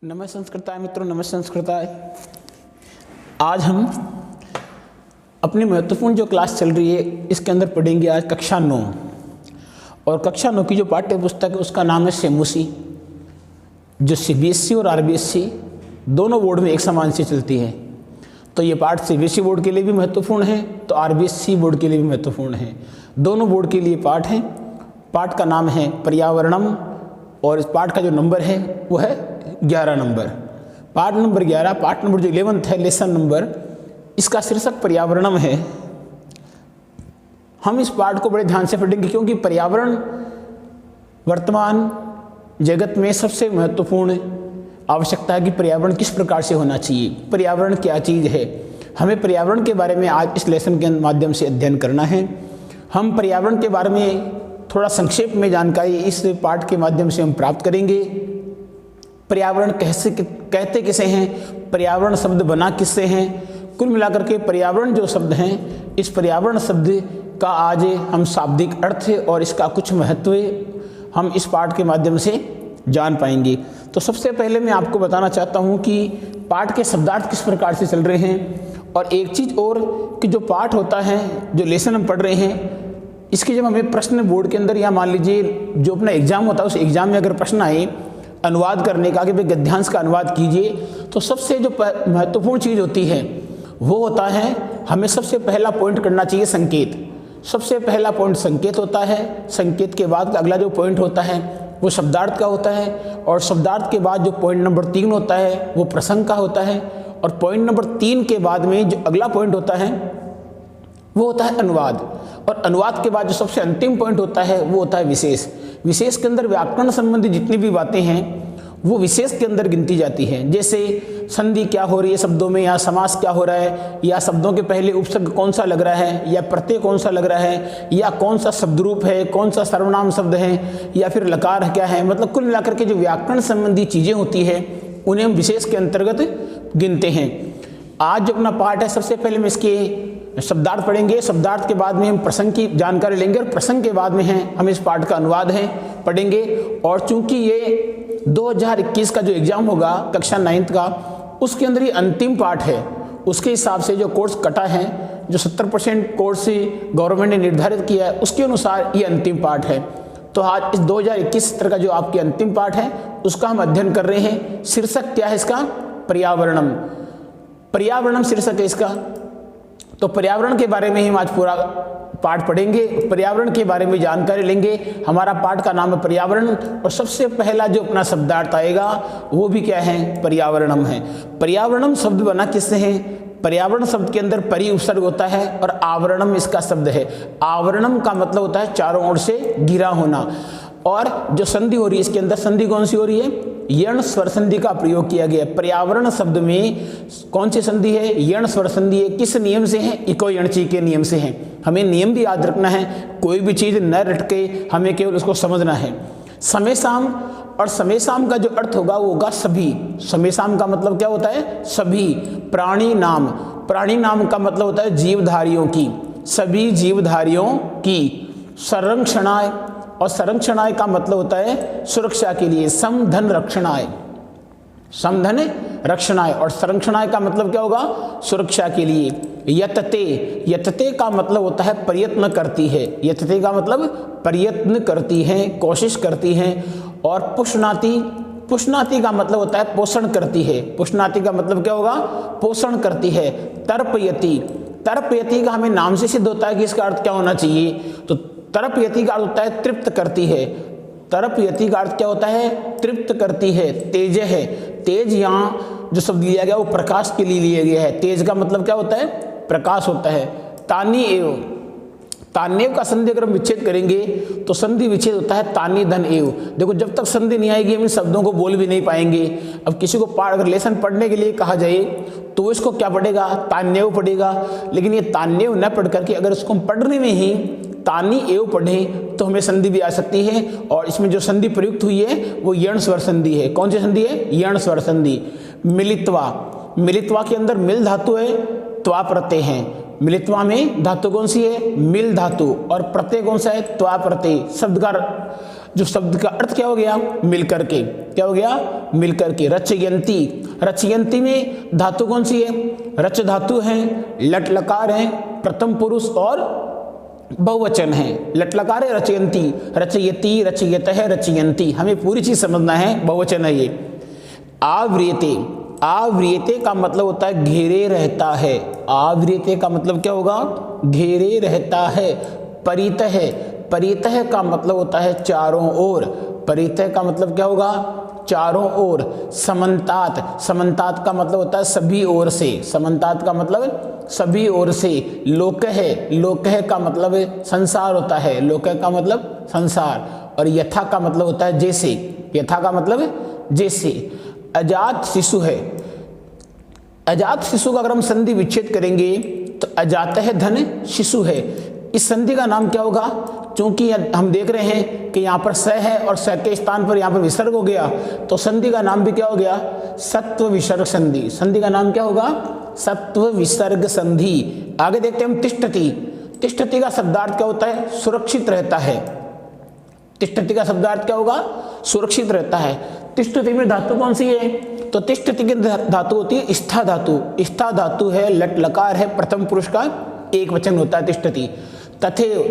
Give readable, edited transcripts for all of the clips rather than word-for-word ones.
नमः संस्कृताय मित्रों, नमः संस्कृताय। आज हम अपनी महत्वपूर्ण जो क्लास चल रही है इसके अंदर पढ़ेंगे आज कक्षा 9। और कक्षा 9 की जो पाठ्य पुस्तक है उसका नाम है सेमुसी, जो सीबीएसई और आरबीएसई दोनों बोर्ड में एक समान से चलती है। तो ये पाठ सीबीएसई बोर्ड के लिए भी महत्वपूर्ण है तो आरबीएसई बोर्ड के लिए भी महत्वपूर्ण है। दोनों बोर्ड के लिए पाठ है। पाठ का नाम है पर्यावरणम और इस पाठ का जो नंबर है वो है 11 नंबर। पाठ नंबर 11, पाठ नंबर जो 11th है, लेसन नंबर, इसका शीर्षक पर्यावरणम है। हम इस पाठ को बड़े ध्यान से पढ़ेंगे क्योंकि पर्यावरण वर्तमान जगत में सबसे महत्वपूर्ण आवश्यकता है कि पर्यावरण किस प्रकार से होना चाहिए, पर्यावरण क्या चीज़ है। हमें पर्यावरण के बारे में आज इस लेसन के माध्यम से अध्ययन करना है। हम पर्यावरण के बारे में थोड़ा संक्षेप में जानकारी इस पाठ के माध्यम से हम प्राप्त करेंगे। पर्यावरण कैसे कहते किसे हैं, पर्यावरण शब्द बना किससे हैं, कुल मिलाकर के पर्यावरण जो शब्द हैं, इस पर्यावरण शब्द का आज हम शाब्दिक अर्थ और इसका कुछ महत्व हम इस पाठ के माध्यम से जान पाएंगे। तो सबसे पहले मैं आपको बताना चाहता हूँ कि पाठ के शब्दार्थ किस प्रकार से चल रहे हैं। और एक चीज़ और कि जो पाठ होता है, जो लेसन हम पढ़ रहे हैं, इसके जब हमें प्रश्न बोर्ड के अंदर या मान लीजिए जो अपना एग्जाम होता है उस एग्जाम में अगर प्रश्न आए अनुवाद करने का कि भाई गद्यांश का अनुवाद कीजिए, तो सबसे जो महत्वपूर्ण चीज़ होती है वो होता है हमें सबसे पहला पॉइंट करना चाहिए संकेत। सबसे पहला पॉइंट संकेत होता है। संकेत के बाद अगला जो पॉइंट होता है वो शब्दार्थ का होता है। और शब्दार्थ के बाद जो पॉइंट नंबर 3 होता है वो प्रसंग का होता है। और पॉइंट नंबर 3 के बाद में जो अगला पॉइंट होता है वो होता है अनुवाद। और अनुवाद के बाद जो सबसे अंतिम पॉइंट होता है वो होता है विशेष। विशेष के अंदर व्याकरण संबंधी जितनी भी बातें हैं वो विशेष के अंदर गिनती जाती हैं। जैसे संधि क्या हो रही है शब्दों में, या समास क्या हो रहा है, या शब्दों के पहले उपसर्ग कौन सा लग रहा है, या प्रत्यय कौन सा लग रहा है, या कौन सा शब्द रूप है, कौन सा सर्वनाम शब्द है, या फिर लकार क्या है। मतलब कुल मिलाकर के जो व्याकरण संबंधी चीज़ें होती है उन्हें हम विशेष के अंतर्गत गिनते हैं। आज जो अपना पाठ है सबसे पहले हम इसके शब्दार्थ पढ़ेंगे। शब्दार्थ के बाद में हम प्रसंग की जानकारी लेंगे और प्रसंग के बाद में हम इस पाठ का अनुवाद है पढ़ेंगे। और चूंकि ये 2021 का जो एग्जाम होगा कक्षा 9th का, उसके अंदर ये अंतिम पाठ है। उसके हिसाब से जो कोर्स कटा है, जो 70% कोर्स गवर्नमेंट ने निर्धारित किया है, उसके अनुसार ये अंतिम पाठ है। तो आज इस 2021 सत्र का जो आपके अंतिम पाठ है उसका हम अध्ययन कर रहे हैं। शीर्षक क्या है इसका? पर्यावरणम। पर्यावरणम शीर्षक है इसका। तो पर्यावरण के बारे में ही हम आज पूरा पाठ पढ़ेंगे, पर्यावरण के बारे में जानकारी लेंगे। हमारा पाठ का नाम है पर्यावरण और सबसे पहला जो अपना शब्दार्थ आएगा वो भी क्या है? पर्यावरणम है। पर्यावरणम शब्द बना किससे है? पर्यावरण शब्द के अंदर परि उपसर्ग होता है और आवरणम इसका शब्द है। आवरणम का मतलब होता है चारों ओर से घिरा होना। और जो संधि हो रही है इसके अंदर, संधि कौन सी हो रही है? यण स्वर संधि का प्रयोग किया गया है। पर्यावरण शब्द में कौन सी संधि है? यण स्वर संधि है। किस नियम से है? इको यणची के नियम से है। हमें नियम भी याद रखना है, कोई भी चीज़ न रटके हमें केवल उसको समझना है। समय शाम, और समय शाम का जो अर्थ होगा वो होगा सभी। समय शाम का मतलब क्या होता है? सभी। प्राणी नाम, प्राणी नाम का मतलब होता है जीवधारियों की, सभी जीवधारियों की। संरक्षणाय, और संरक्षणाय का मतलब होता है सुरक्षा के लिए। समधन रक्षणाय, समधन रक्षणाय। और संरक्षणाय का मतलब क्या होगा? सुरक्षा के लिए। यतते, यतते का मतलब होता है प्रयत्न करती है। यतते का मतलब प्रयत्न करती है, कोशिश करती है। और पुष्णाति, पुष्णाति का मतलब होता है पोषण करती है। पुष्णाति का मतलब क्या होगा? पोषण करती है। तर्पयति, तर्पयति का हमें नाम से सिद्ध होता है कि इसका अर्थ क्या होना चाहिए। तो तर्पयति का अर्थ होता है तृप्त करती है। तर्पयति का अर्थ क्या होता है? तृप्त करती है। तेज है, तेज यहाँ जो शब्द लिया गया वो प्रकाश के लिए लिया गया है। तेज का मतलब क्या होता है? प्रकाश होता है। तानी एव, तान्यव का संधि अगर हम विच्छेद करेंगे तो संधि विच्छेद होता है तानी धन एव। देखो जब तक संधि नहीं आएगी हम इन शब्दों को बोल भी नहीं पाएंगे। अब किसी को अगर लेसन पढ़ने के लिए कहा जाए तो वो इसको क्या पढ़ेगा? तान्यव पढ़ेगा। लेकिन ये तान्यव न पढ़ करके अगर इसको हम पढ़ने में ही तानी एव पढ़ें तो हमें संधि भी आ सकती है। और इसमें जो संधि प्रयुक्त हुई है वो यण स्वर संधि है। कौन सी संधि है? यण स्वर संधि। मिलित्वा, मिलित्वा के अंदर मिल धातु है, त्वा प्रत्यय है। मिलित्वा में धातु कौन सी है? मिल धातु। और प्रत्यय कौन सा है? त्वा प्रत्यय। शब्द का जो शब्द का अर्थ क्या हो गया, मिलकर के, क्या हो गया, मिलकर के। रचयंती, रचयंती में धातु कौन सी है, रच धातु है, लट लकार है, प्रथम पुरुष और बहुवचन है। लट लकार है रचयंती, रचयति, रचयतः, रचयंती, हमें पूरी चीज समझना है, बहुवचन है ये। आवृयते, आवृयते का मतलब होता है घेरे रहता है। आवृयते का मतलब क्या होगा, घेरे रहता है। परितः, परितः का मतलब होता है चारों ओर। परितः का मतलब क्या होगा, चारों ओर। समन्तात, समन्तात का मतलब होता है सभी ओर से। समन्तात का मतलब सभी ओर से। लोकः, लोकः का मतलब संसार होता है। लोकः का मतलब संसार। और यथा का मतलब होता है जैसे। यथा का मतलब जैसे। अजात शिशु है। अजात शिशु का अगर हम संधि विच्छेद करेंगे तो अजात है धन शिशु है। इस संधि का नाम क्या होगा, क्योंकि हम देख रहे हैं कि यहाँ पर स है और स के स्थान पर यहाँ पर विसर्ग हो गया, तो संधि का नाम भी क्या हो गया, सत्व विसर्ग संधि। संधि का नाम क्या होगा, सत्व विसर्ग संधि। आगे देखते हैं हम तिष्ठति। तिष्ठति का शब्दार्थ क्या होता है, सुरक्षित रहता है। तिष्ठति का शब्दार्थ क्या होगा, सुरक्षित रहता है। तिष्ठति में धातु कौन सी है, तो तिष्ठति की धातु होती है स्था धातु। स्था धातु है, लट लकार है, प्रथम पुरुष का एक वचन होता है तिष्ठति। तथैव,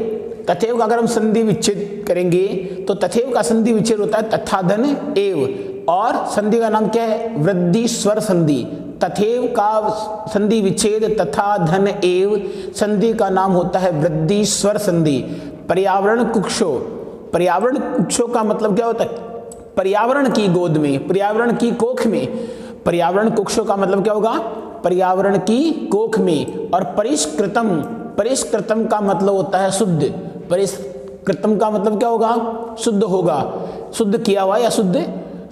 तथैव का अगर हम संधि विच्छेद करेंगे तो तथैव का संधि विच्छेद होता है तथा धन एव, और संधि का नाम क्या है, वृद्धि स्वर संधि। तथैव का संधि विच्छेद तथा धन एव, संधि का नाम होता है वृद्धि स्वर संधि। पर्यावरण कुक्षो, पर्यावरण कुक्षो का मतलब क्या होता है, पर्यावरण की गोद में, पर्यावरण की कोख में। पर्यावरण कुक्षो का मतलब क्या होगा, पर्यावरण की कोख में। और परिष्कृतम, परिष्कृतम का मतलब होता है शुद्ध। परिष्कृतम का मतलब क्या होगा, शुद्ध होगा, शुद्ध किया हुआ या शुद्ध।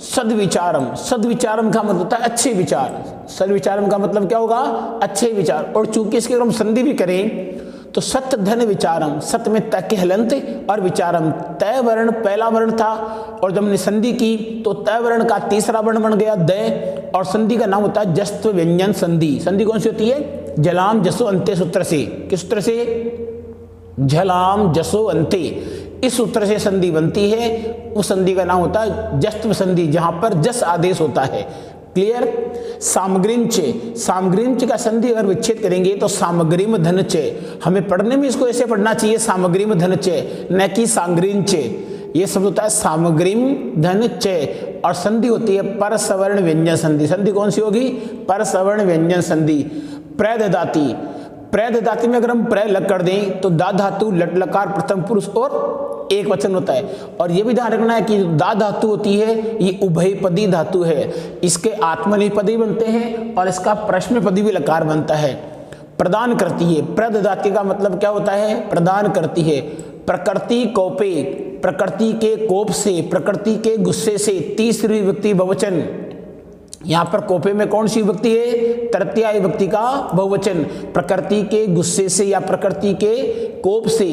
सद्विचारम, सद्विचारम का मतलब होता है अच्छे विचार। सद्विचारम का मतलब क्या होगा, अच्छे विचार। और चूंकि इसके अगर हम संधि भी करें तो सत्य धन विचारम, सत्य में त के हलंत और विचारम। तय वर्ण पहला वर्ण था और जब हमने संधि की तो तय वर्ण का तीसरा वर्ण बन गया द, और संधि का नाम होता है जस्त्व व्यंजन संधि। संधि कौन सी होती है, झलाम जसो अंत्य सूत्र से। किस सूत्र से, झलाम जसो अंत्य, इस सूत्र से संधि बनती है। उस संधि का नाम होता है जस्त्व संधि, जहां पर जस आदेश होता है। क्लियर। सामग्रींच, सामग्रींच का संधि अगर विच्छेद करेंगे तो सामग्रीम धनच। हमें पढ़ने में इसको ऐसे पढ़ना चाहिए, सामग्रीम धनच, न कि सांग्रींच। ये शब्द होता है सामग्रीम धनच। और संधि होती है पर सवर्ण व्यंजन संधि। संधि कौन सी होगी, पर सवर्ण व्यंजन संधि। प्रददाति, प्रददाति में अगर हम प्र लग कर दें तो दा धातु लट लकार प्रथम पुरुष और एक वचन होता है। और यह भी ध्यान रखना है कि दा धातु होती है ये उभयपदी धातु है। इसके आत्मनेपदी बनते हैं और इसका प्रश्नपदी भी लकार बनता है। प्रदान करती है, प्रददाति का मतलब क्या होता है, प्रदान करती है। प्रकृति कोपे, प्रकृति के कोप से, प्रकृति के गुस्से से। तीसरी विभक्ति बहुवचन। यहाँ पर कोपे में कौन सी विभक्ति है, तृतीया विभक्ति का बहुवचन। प्रकृति के गुस्से से या प्रकृति के कोप से।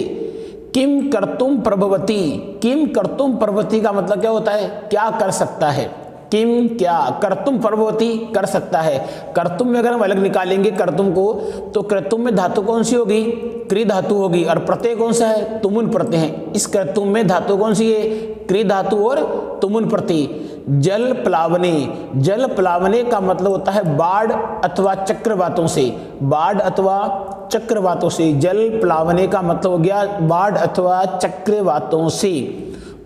किम कर्तुम प्रभवती, किम कर्तुम प्रभवती का मतलब क्या होता है, क्या कर सकता है। किम क्या, कर्तुम प्रभवती कर सकता है। कर्तुम में अगर हम अलग निकालेंगे कर्तुम को तो कर्तुम में धातु कौन सी होगी, क्री धातु होगी। और प्रत्यय कौन सा है, तुमुन प्रत्यय है। इस कर्तुम में धातु कौन सी है, क्री धातु और तुमुन प्रत्यय। जल प्लावने, जल प्लावने का मतलब होता है बाढ़ अथवा चक्रवातों से। बाढ़ अथवा चक्रवातों से। जल प्लावने का मतलब हो गया बाढ़ अथवा चक्रवातों से।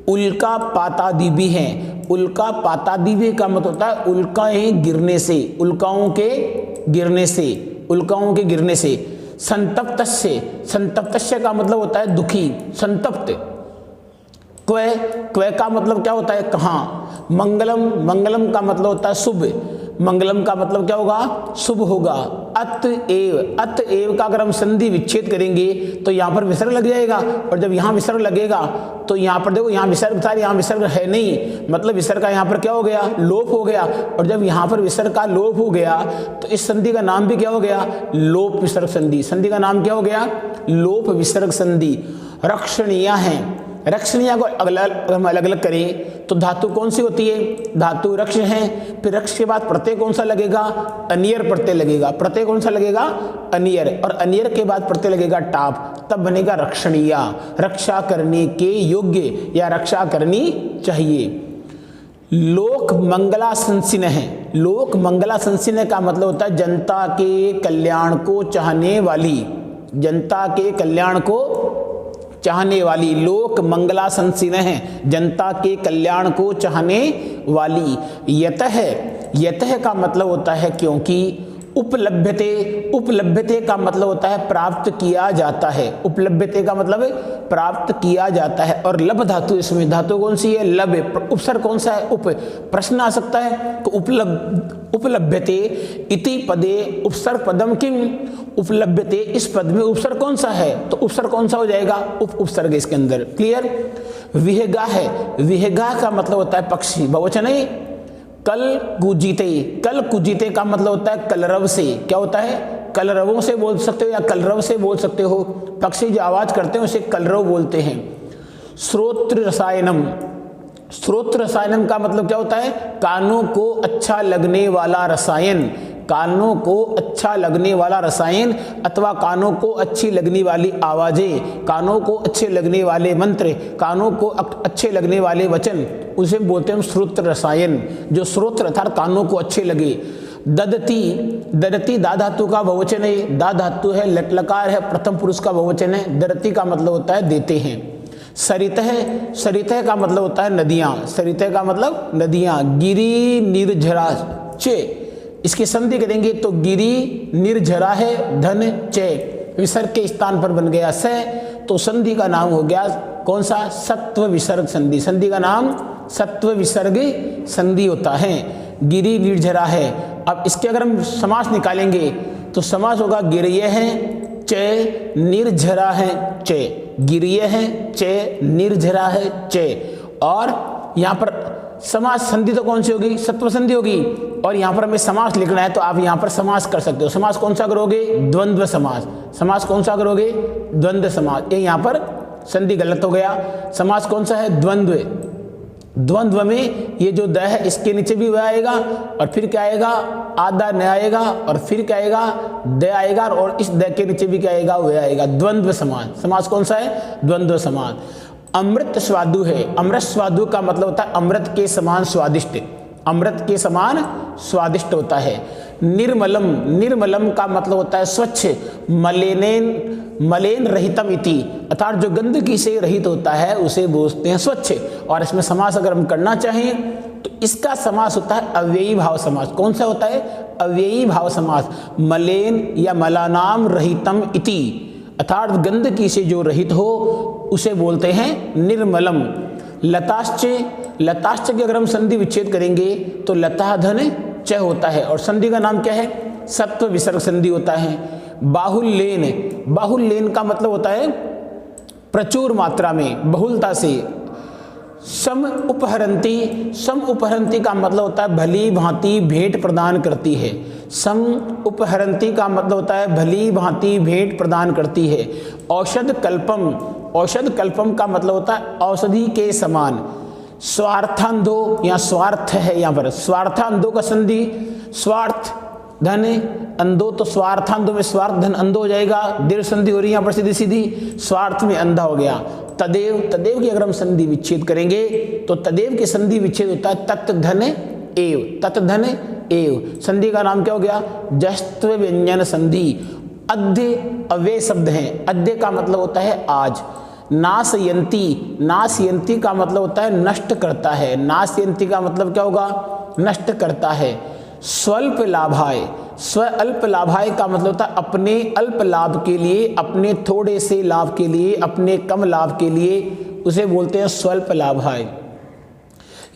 उल्का पातादि भी है। उल्का पातादि भी का मतलब होता है उल्काएं गिरने से, उल्काओं के गिरने से, उल्काओं के गिरने से। संतप्तस्य, संतप्तस्य का मतलब होता है दुखी, संतप्त। क्वै, क्वै का मतलब क्या होता है कहाँ। मंगलम, मंगलम का मतलब होता है शुभ। मंगलम का मतलब क्या होगा, शुभ होगा। अतएव, अतएव का अगर हम संधि विच्छेद करेंगे तो यहाँ पर विसर्ग लग जाएगा। और जब यहाँ विसर्ग लगेगा तो यहाँ पर देखो यहाँ विसर्ग था, यहाँ विसर्ग है नहीं, मतलब विसर्ग का यहाँ पर क्या हो गया, लोप हो गया। और जब यहाँ पर विसर्ग का लोप हो गया तो इस संधि का नाम भी क्या हो गया, लोप विसर्ग संधि। संधि का नाम क्या हो गया, लोप विसर्ग संधि। रक्षणीय है, रक्षणीय को अगर हम अलग अलग करें तो धातु कौन सी होती है? धातु रक्ष है। फिर रक्ष के बाद प्रत्यय कौन सा लगेगा? अनियर प्रत्यय लगेगा। प्रत्यय कौन सा लगेगा? अनियर। और अनियर के बाद प्रत्यय लगेगा टाप, तब बनेगा रक्षणीय, रक्षा करने के योग्य या रक्षा करनी चाहिए। लोक मंगला संसिन है। लोक मंगला संसिन का मतलब होता है जनता के कल्याण को चाहने वाली, जनता के कल्याण को चाहने वाली। लोक मंगला संसिन है, जनता के कल्याण को चाहने वाली। यतः, यतः का मतलब होता है क्योंकि। उपलभ्यते, उपलभ्यते का मतलब होता है प्राप्त किया जाता है। उपलभ्यते का मतलब प्राप्त किया जाता है। और लब धातु, इसमें धातु कौन सी है? लब। उपसर्ग कौन सा है? उप। प्रश्न आ सकता है तो उपलभ्यते इति पदे उपसर्ग पदम किम? उपलभ्यते इस पद में उपसर्ग कौन सा है? तो उपसर्ग कौन सा हो जाएगा? उपसर्ग इसके अंदर। क्लियर? विहगा है। विहगा का मतलब होता है पक्षी, बहुवचन है। कल कुजीते, कल कुजीते का मतलब होता है कलरव से। क्या होता है? कलरवों से बोल सकते हो या कलरव से बोल सकते हो। पक्षी जो आवाज करते हैं उसे कलरव बोलते हैं। श्रोत्र रसायनम, श्रोत्र रसायनम का मतलब क्या होता है? कानों को अच्छा लगने वाला रसायन। कानों को अच्छा लगने वाला रसायन अथवा कानों को अच्छी लगने वाली आवाजें, कानों को अच्छे लगने वाले मंत्र, कानों को अच्छे लगने वाले वचन, उसे बोलते हैं श्रोत्र रसायन। जो श्रोत्र अर्थात कानों को अच्छे लगे। ददती, ददती दा धातु का बहुवचन है। दा धातु है, लट लकार है, प्रथम पुरुष का बहुवचन है। ददती का मतलब होता है देते हैं। सरितः, सरितः का मतलब होता है नदियां। सरितः का मतलब नदियां। गिरी निर्झरा चे, इसकी संधि करेंगे तो गिरी निर्झरा है, धन चे, विसर्ग के स्थान पर बन गया से, तो संधि का नाम हो गया कौन सा? सत्व विसर्ग संधि। संधि का नाम सत्व विसर्ग संधि होता है। गिरी निर्झरा है। अब इसके अगर हम समास निकालेंगे तो समास होगा गिरिय है चे, निर्झरा है चे। गिरिय है चे, निर्झरा है चे। और यहाँ पर समास संधि तो कौन सी होगी? सत्व संधि होगी। और यहाँ पर हमें समास लिखना है तो आप यहाँ पर समास कर सकते हो। समास कौन सा करोगे? द्वंद्व समास। समास कौन सा करोगे? द्वंद्व समास। ये यहाँ पर संधि गलत हो गया। समास कौन सा है? द्वंद्व। द्वंद्व में ये जो द है इसके नीचे भी व आएगा और फिर क्या आएगा? आधा न आएगा और फिर क्या आएगा? द आएगा और इस द के नीचे भी क्या आएगा? व आएगा। द्वंद्व समास। समास कौन सा है? द्वंद्व समास। अमृत स्वादु है। अमृत स्वादु का मतलब होता है अमृत के समान स्वादिष्ट। अमृत के समान स्वादिष्ट होता है। निर्मलम, निर्मलम का मतलब होता है स्वच्छ। मलेनेन, मलेन रहितम इति, अर्थात जो गंदगी से रहित होता है उसे बोलते हैं स्वच्छ। और इसमें समास अगर हम करना चाहें तो इसका समास होता है अव्ययी भाव समास। कौन सा होता है? अव्ययी भाव समास। मलेन या मलानाम रहितम इति, अर्थात गंदगी से जो रहित हो उसे बोलते हैं निर्मलम। लताश्च, लताश्च की अगर हम संधि विच्छेद करेंगे तो लता धन च होता है और संधि का नाम क्या है? सत्व विसर्ग संधि होता है। बाहुल्येन, बाहुल्येन का मतलब होता है प्रचुर मात्रा में, बहुलता से। सम उपहरंती, सम उपहरंती का मतलब होता है भली भांति भेंट प्रदान करती है। सम उपहरंती का मतलब होता है भली भांति भेंट प्रदान करती है। औषध कल्पम, औषध कल्पम का मतलब होता है औषधि के समान। स्वार्थांधो या स्वार्थ है यहाँ पर। स्वार्थांधो का संधि स्वार्थ धन अंधो, तो स्वार्थांधो में स्वार्थ धन अंधो हो जाएगा। दीर्घ संधि हो रही है यहाँ पर सीधी सीधी, स्वार्थ में अंधा हो गया। तदेव, तदेव की अगर हम संधि विच्छेद करेंगे तो तदेव की संधि विच्छेद होता है तत् धन एव, तत् धन एव। संधि का नाम क्या हो गया? जस्त्व व्यंजन संधि। अद्य अव्यय शब्द है। अद्य का मतलब होता है आज। नाशयंती, नाशयंती का मतलब होता है नष्ट करता है। नाशयंती का मतलब क्या होगा? नष्ट करता है। स्वल्प लाभाय, स्व अल्प लाभाय का मतलब होता है अपने अल्प लाभ के लिए, अपने थोड़े से लाभ के लिए, अपने कम लाभ के लिए, उसे बोलते हैं स्वल्प लाभाय।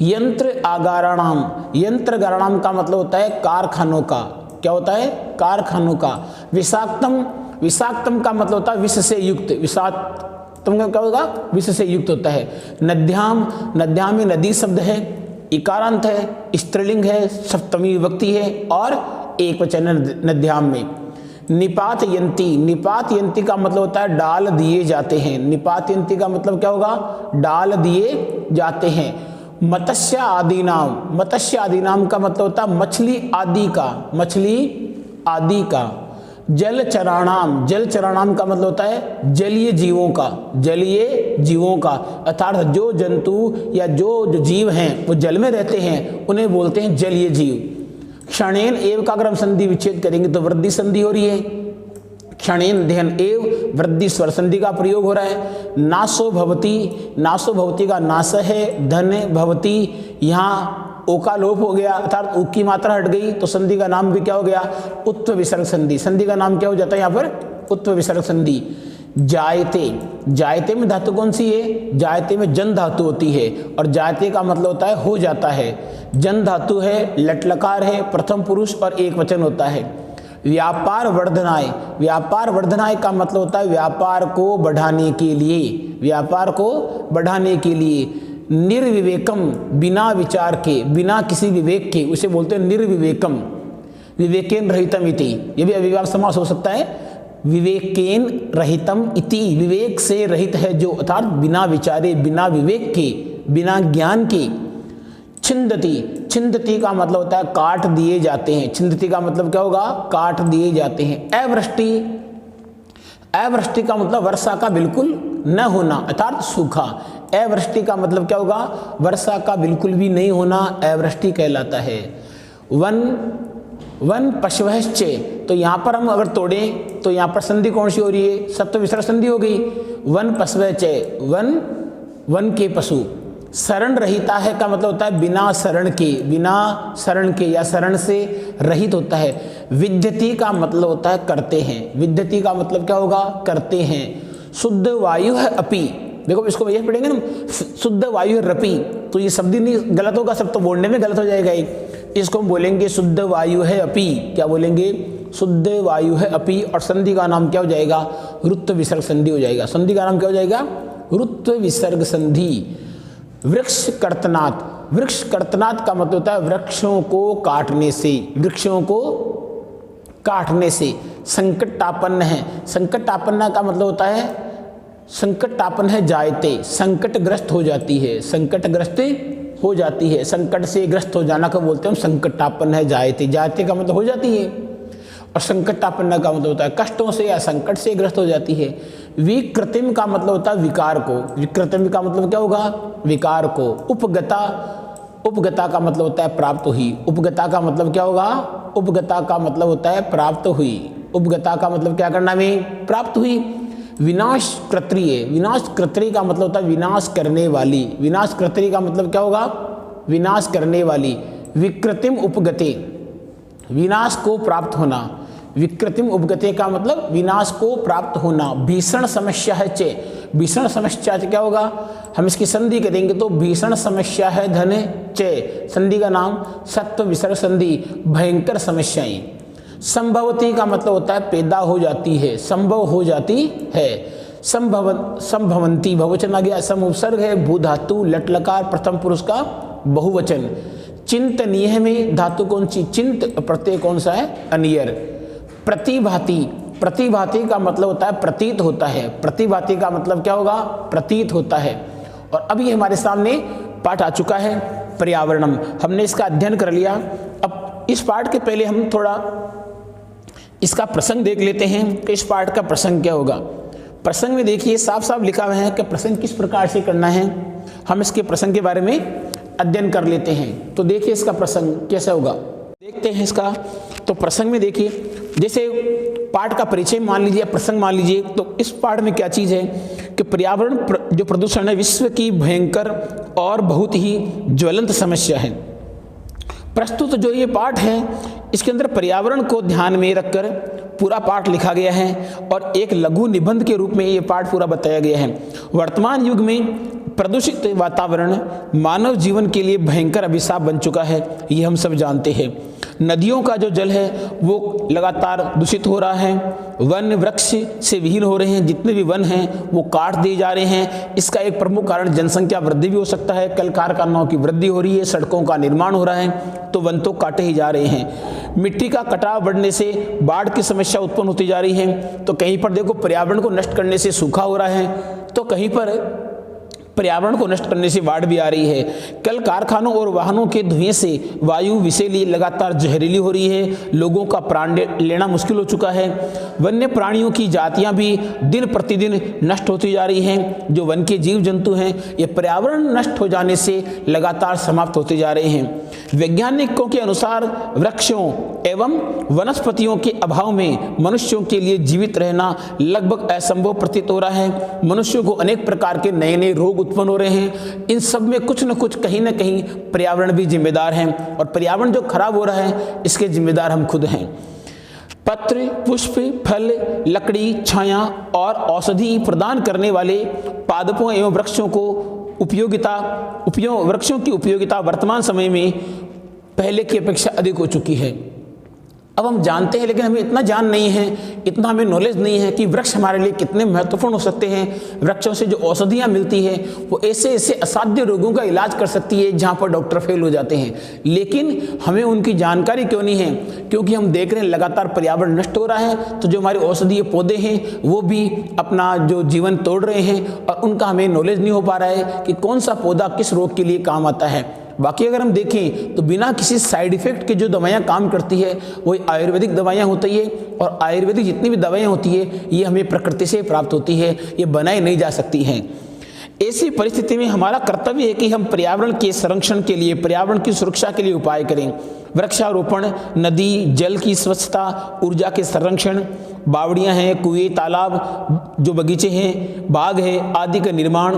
यंत्र आगाराणाम, यंत्र गाराणाम का मतलब होता है कारखानों का। क्या होता है? कारखानों का। विषाक्तम, विषाक्तम का मतलब होता है विष से युक्त। विषाक्तम का क्या होगा? विष से युक्त होता है। नद्याम, नद्याम में नदी शब्द है, इकारांत है, स्त्रीलिंग है, सप्तमी विभक्ति है और एक वचन नद्याम में। निपात यंती, निपात यंती का मतलब होता है डाल दिए जाते हैं। निपात यंती का मतलब क्या होगा? डाल दिए जाते हैं। मत्स्य आदि नाम, मत्स्य आदि नाम का मतलब होता है मछली आदि का, मछली आदि का। जल चराणाम, जल चराणाम का मतलब होता है जलीय जीवों का, जलीय जीवों का, अर्थात जो जंतु या जो जीव हैं वो जल में रहते हैं उन्हें बोलते हैं जलीय जीव। क्षणेन एव का अगर हम संधि विच्छेद करेंगे तो वृद्धि संधि हो रही है। क्षणेन देहन एव वृद्धि स्वर संधि का प्रयोग हो रहा है। नासो भवती, नासो भवती का नास है, धन भवती, यहाँ ओ का लोप हो गया अर्थात ऊ की मात्रा हट गई तो संधि का नाम भी क्या हो गया? उत्व विसर्ग संधि। संधि का नाम क्या हो जाता है यहाँ पर? उत्व विसर्ग संधि। जायते, जायते में धातु कौन सी है? जायते में जन धातु होती है और जायते का मतलब होता है हो जाता है। जन धातु है, लट्लकार है, प्रथम पुरुष और एक वचन होता है। व्यापार वर्धनाय, व्यापार वर्धनाय का मतलब होता है व्यापार को बढ़ाने के लिए, व्यापार को बढ़ाने के लिए। निर्विवेकम, बिना विचार के, बिना किसी विवेक के, उसे बोलते हैं निर्विवेकम। विवेकेन रहितम इति, ये भी अविभाव समास हो सकता है। विवेकेन रहितम इति, विवेक से रहित है जो, अर्थात बिना विचारे, बिना विवेक के, बिना ज्ञान के। छिंदती, छिंदती का मतलब होता है काट दिए जाते हैं। छिंदती का मतलब क्या होगा? काट दिए जाते हैं। अवृष्टि, अवृष्टि का मतलब वर्षा का बिल्कुल न होना अर्थात सूखा। अवृष्टि का मतलब क्या होगा? वर्षा का बिल्कुल भी नहीं होना अवृष्टि कहलाता है। वन, वन पशवश्चे, तो यहाँ पर हम अगर तोड़ें तो यहाँ पर संधि कौन सी हो रही है? सत्व विसर्ग संधि हो गई। वन पशवश्चे, वन, वन के पशु। शरण रहिता है का मतलब होता है बिना शरण के, बिना शरण के या शरण से रहित होता है। विद्यति का मतलब होता है करते हैं, विद्यति का मतलब क्या होगा? करते हैं। शुद्ध वायु है अपि, देखो इसको भैया पढ़ेंगे ना, शुद्ध वायु रपि, तो ये शब्द नहीं गलत होगा, सब तो बोलने में गलत हो जाएगा। इसको हम बोलेंगे शुद्ध वायु है अपि, क्या बोलेंगे? शुद्ध वायु है अपि। और संधि का नाम क्या हो जाएगा? रुत्व विसर्ग संधि हो जाएगा। संधि का नाम क्या हो जाएगा? रुत्व विसर्ग संधि। वृक्ष कर्तनात्, वृक्ष कर्तनात् का मतलब होता है वृक्षों को काटने से, वृक्षों को काटने से। संकटापन्न है, संकटापन्न का मतलब होता है, संकटापन्न है जायते, संकटग्रस्त हो जाती है, संकटग्रस्त हो जाती है। संकट से ग्रस्त हो जाना को बोलते हैं हम संकटापन्न है जायते, जायते का मतलब हो जाती है और संकटापन्न का मतलब होता है कष्टों से या संकट से ग्रस्त हो जाती है। विकृतिम का मतलब होता है विकार को, विकृतिम का मतलब क्या होगा? विकार को। उपगता, उपगता का मतलब होता है प्राप्त हुई, उपगता का मतलब क्या होगा? उपगता का मतलब होता है प्राप्त हुई, उपगता का मतलब क्या करना में? प्राप्त हुई। विनाश कृत्रिय, विनाश कृत्रिय का मतलब होता है विनाश करने वाली, विनाश कृत्रिय का मतलब क्या होगा? विनाश करने वाली। विकृतिम उपगते, विनाश को प्राप्त होना, विकृतिम उपगते का मतलब विनाश को प्राप्त होना। भीषण समस्या है चे, भीषण समस्या क्या होगा? हम इसकी संधि करेंगे तो भीषण समस्या है धन चे, संधि का नाम सत्व विसर्ग संधि, भयंकर समस्याएं। संभवती का मतलब होता है पैदा हो जाती है, संभव हो जाती है। संभवंती बहुवचन आ गया, सम उपसर्ग है, भू धातु, लट लकार, प्रथम पुरुष का बहुवचन। चिंतनीय में धातु कौन सी? चिंत, प्रत्यय कौन सा है? अनियर। प्रतिभाति, प्रतिभाति का मतलब होता है प्रतीत होता है, प्रतिभाति का मतलब क्या होगा? प्रतीत होता है। और अभी हमारे सामने पाठ आ चुका है पर्यावरणम, हमने इसका अध्ययन कर लिया। अब इस पाठ के पहले हम थोड़ा इसका प्रसंग देख लेते हैं कि इस पाठ का प्रसंग क्या होगा। प्रसंग में देखिए साफ साफ लिखा हुआ है कि प्रसंग किस प्रकार से करना है। हम इसके प्रसंग के बारे में अध्ययन कर लेते हैं। तो देखिए इसका प्रसंग कैसा होगा, देखते हैं इसका। तो प्रसंग में देखिए, जैसे पाठ का परिचय मान लीजिए, प्रसंग मान लीजिए, तो इस पाठ में क्या चीज़ है कि पर्यावरण जो प्रदूषण है विश्व की भयंकर और बहुत ही ज्वलंत समस्या है। प्रस्तुत जो ये पाठ है इसके अंदर पर्यावरण को ध्यान में रखकर पूरा पाठ लिखा गया है और एक लघु निबंध के रूप में ये पाठ पूरा बताया गया है। वर्तमान युग में प्रदूषित वातावरण मानव जीवन के लिए भयंकर अभिशाप बन चुका है, ये हम सब जानते हैं। नदियों का जो जल है वो लगातार दूषित हो रहा है, वन वृक्ष से विहीन हो रहे हैं, जितने भी वन हैं वो काट दिए जा रहे हैं। इसका एक प्रमुख कारण जनसंख्या वृद्धि भी हो सकता है, कल कारखानों की वृद्धि हो रही है, सड़कों का निर्माण हो रहा है, तो वन तो काटे ही जा रहे हैं। मिट्टी का कटाव बढ़ने से बाढ़ की समस्या उत्पन्न होती जा रही है। तो कहीं पर देखो पर्यावरण को नष्ट करने से सूखा हो रहा है, तो कहीं पर पर्यावरण को नष्ट करने से बाढ़ भी आ रही है। कल कारखानों और वाहनों के धुएं से वायु विषैली लगातार जहरीली हो रही है, लोगों का प्राण लेना मुश्किल हो चुका है। वन्य प्राणियों की जातियां भी दिन प्रतिदिन नष्ट होती जा रही हैं। जो वन के जीव जंतु हैं ये पर्यावरण नष्ट हो जाने से लगातार समाप्त होते जा रहे हैं। वैज्ञानिकों के अनुसार वृक्षों एवं वनस्पतियों के अभाव में मनुष्यों के लिए जीवित रहना लगभग असंभव प्रतीत हो रहा है। मनुष्यों को अनेक प्रकार के नए नए रोग उत्पन्न हो रहे हैं। इन सब में कुछ न कुछ कहीं ना कहीं पर्यावरण भी जिम्मेदार है, और पर्यावरण जो खराब हो रहा है इसके जिम्मेदार हम खुद हैं। पत्र, पुष्प, फल, लकड़ी, छाया और औषधि प्रदान करने वाले पादपों एवं वृक्षों की उपयोगिता वर्तमान समय में पहले की अपेक्षा अधिक हो चुकी है। अब हम जानते हैं, लेकिन हमें इतना जान नहीं है, इतना हमें नॉलेज नहीं है कि वृक्ष हमारे लिए कितने महत्वपूर्ण हो सकते हैं। वृक्षों से जो औषधियाँ मिलती हैं वो ऐसे ऐसे असाध्य रोगों का इलाज कर सकती है जहाँ पर डॉक्टर फेल हो जाते हैं, लेकिन हमें उनकी जानकारी क्यों नहीं है? क्योंकि हम देख रहे हैं लगातार पर्यावरण नष्ट हो रहा है, तो जो हमारे औषधीय पौधे हैं वो भी अपना जो जीवन तोड़ रहे हैं, और उनका हमें नॉलेज नहीं हो पा रहा है कि कौन सा पौधा किस रोग के लिए काम आता है। बाकी अगर हम देखें तो बिना किसी साइड इफेक्ट के जो दवाइयाँ काम करती है वही आयुर्वेदिक दवाइयाँ होती है, और आयुर्वेदिक जितनी भी दवाइयाँ होती है ये हमें प्रकृति से प्राप्त होती है, ये बनाई नहीं जा सकती हैं। ऐसी परिस्थिति में हमारा कर्तव्य है कि हम पर्यावरण के संरक्षण के लिए, पर्यावरण की सुरक्षा के लिए उपाय करें। वृक्षारोपण, नदी जल की स्वच्छता, ऊर्जा के संरक्षण, बावड़ियाँ हैं, कुएं, तालाब, जो बगीचे हैं, बाग है आदि का निर्माण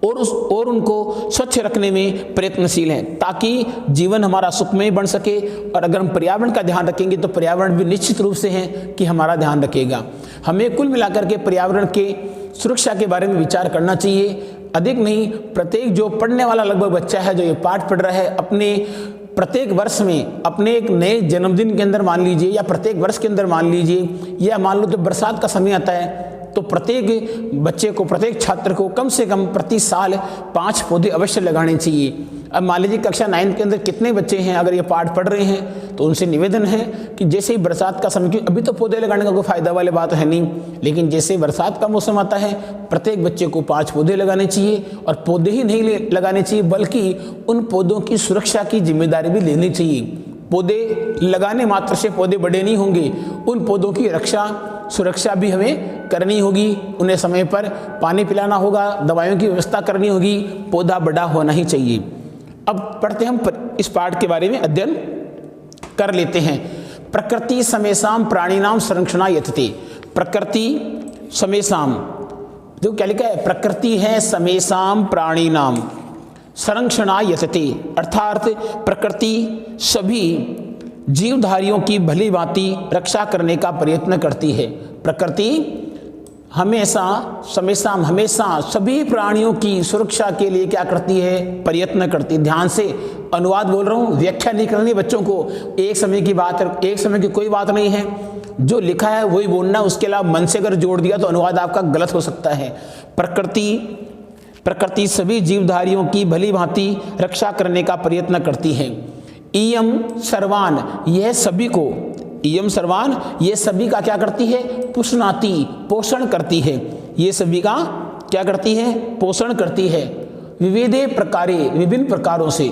और उनको स्वच्छ रखने में प्रयत्नशील हैं, ताकि जीवन हमारा सुखमय बन सके। और अगर हम पर्यावरण का ध्यान रखेंगे तो पर्यावरण भी निश्चित रूप से है कि हमारा ध्यान रखेगा। हमें कुल मिलाकर के पर्यावरण के सुरक्षा के बारे में विचार करना चाहिए। अधिक नहीं, प्रत्येक जो पढ़ने वाला लगभग बच्चा है जो ये पाठ पढ़ रहा है, अपने प्रत्येक वर्ष में अपने एक नए जन्मदिन के अंदर मान लीजिए, या प्रत्येक वर्ष के अंदर मान लीजिए, या मान लो तो बरसात का समय आता है तो प्रत्येक बच्चे को, प्रत्येक छात्र को कम से कम प्रति साल 5 पौधे अवश्य लगाने चाहिए। अब मान लीजिए कक्षा 9 के अंदर कितने बच्चे हैं अगर ये पाठ पढ़ रहे हैं, तो उनसे निवेदन है कि जैसे ही बरसात का समय, क्योंकि अभी तो पौधे लगाने का कोई फायदा वाली बात है नहीं, लेकिन जैसे बरसात का मौसम आता है प्रत्येक बच्चे को 5 पौधे लगाने चाहिए। और पौधे ही नहीं लगाने चाहिए बल्कि उन पौधों की सुरक्षा की जिम्मेदारी भी लेनी चाहिए। पौधे लगाने मात्र से पौधे बड़े नहीं होंगे, उन पौधों की सुरक्षा भी हमें करनी होगी। उन्हें समय पर पानी पिलाना होगा, दवाइयों की व्यवस्था करनी होगी, पौधा बड़ा होना ही चाहिए। अब पढ़ते हम इस पाठ के बारे में अध्ययन कर लेते हैं। प्रकृति समेषां प्राणिनां संरक्षणा यतते। प्रकृति समेषां, देखो क्या लिखा है, प्रकृति है समेषां प्राणिनां संरक्षणा यतते, अर्थात प्रकृति सभी जीवधारियों की भली भांति रक्षा करने का प्रयत्न करती है। प्रकृति हमेशा सभी प्राणियों की सुरक्षा के लिए क्या करती है, प्रयत्न करती है। ध्यान से अनुवाद बोल रहा हूँ, व्याख्या नहीं करनी बच्चों को। एक समय की बात है, एक समय की कोई बात नहीं है, जो लिखा है वही बोलना, उसके अलावा मन से अगर जोड़ दिया तो अनुवाद आपका गलत हो सकता है। प्रकृति सभी जीवधारियों की भली भांति रक्षा करने का प्रयत्न करती है। इयम सर्वान, यह सभी को, इयम सर्वान ये सभी का क्या करती है, पुष्णाति, पोषण करती है। ये सभी का क्या करती है, पोषण करती है। विविधे प्रकारे, विभिन्न प्रकारों से,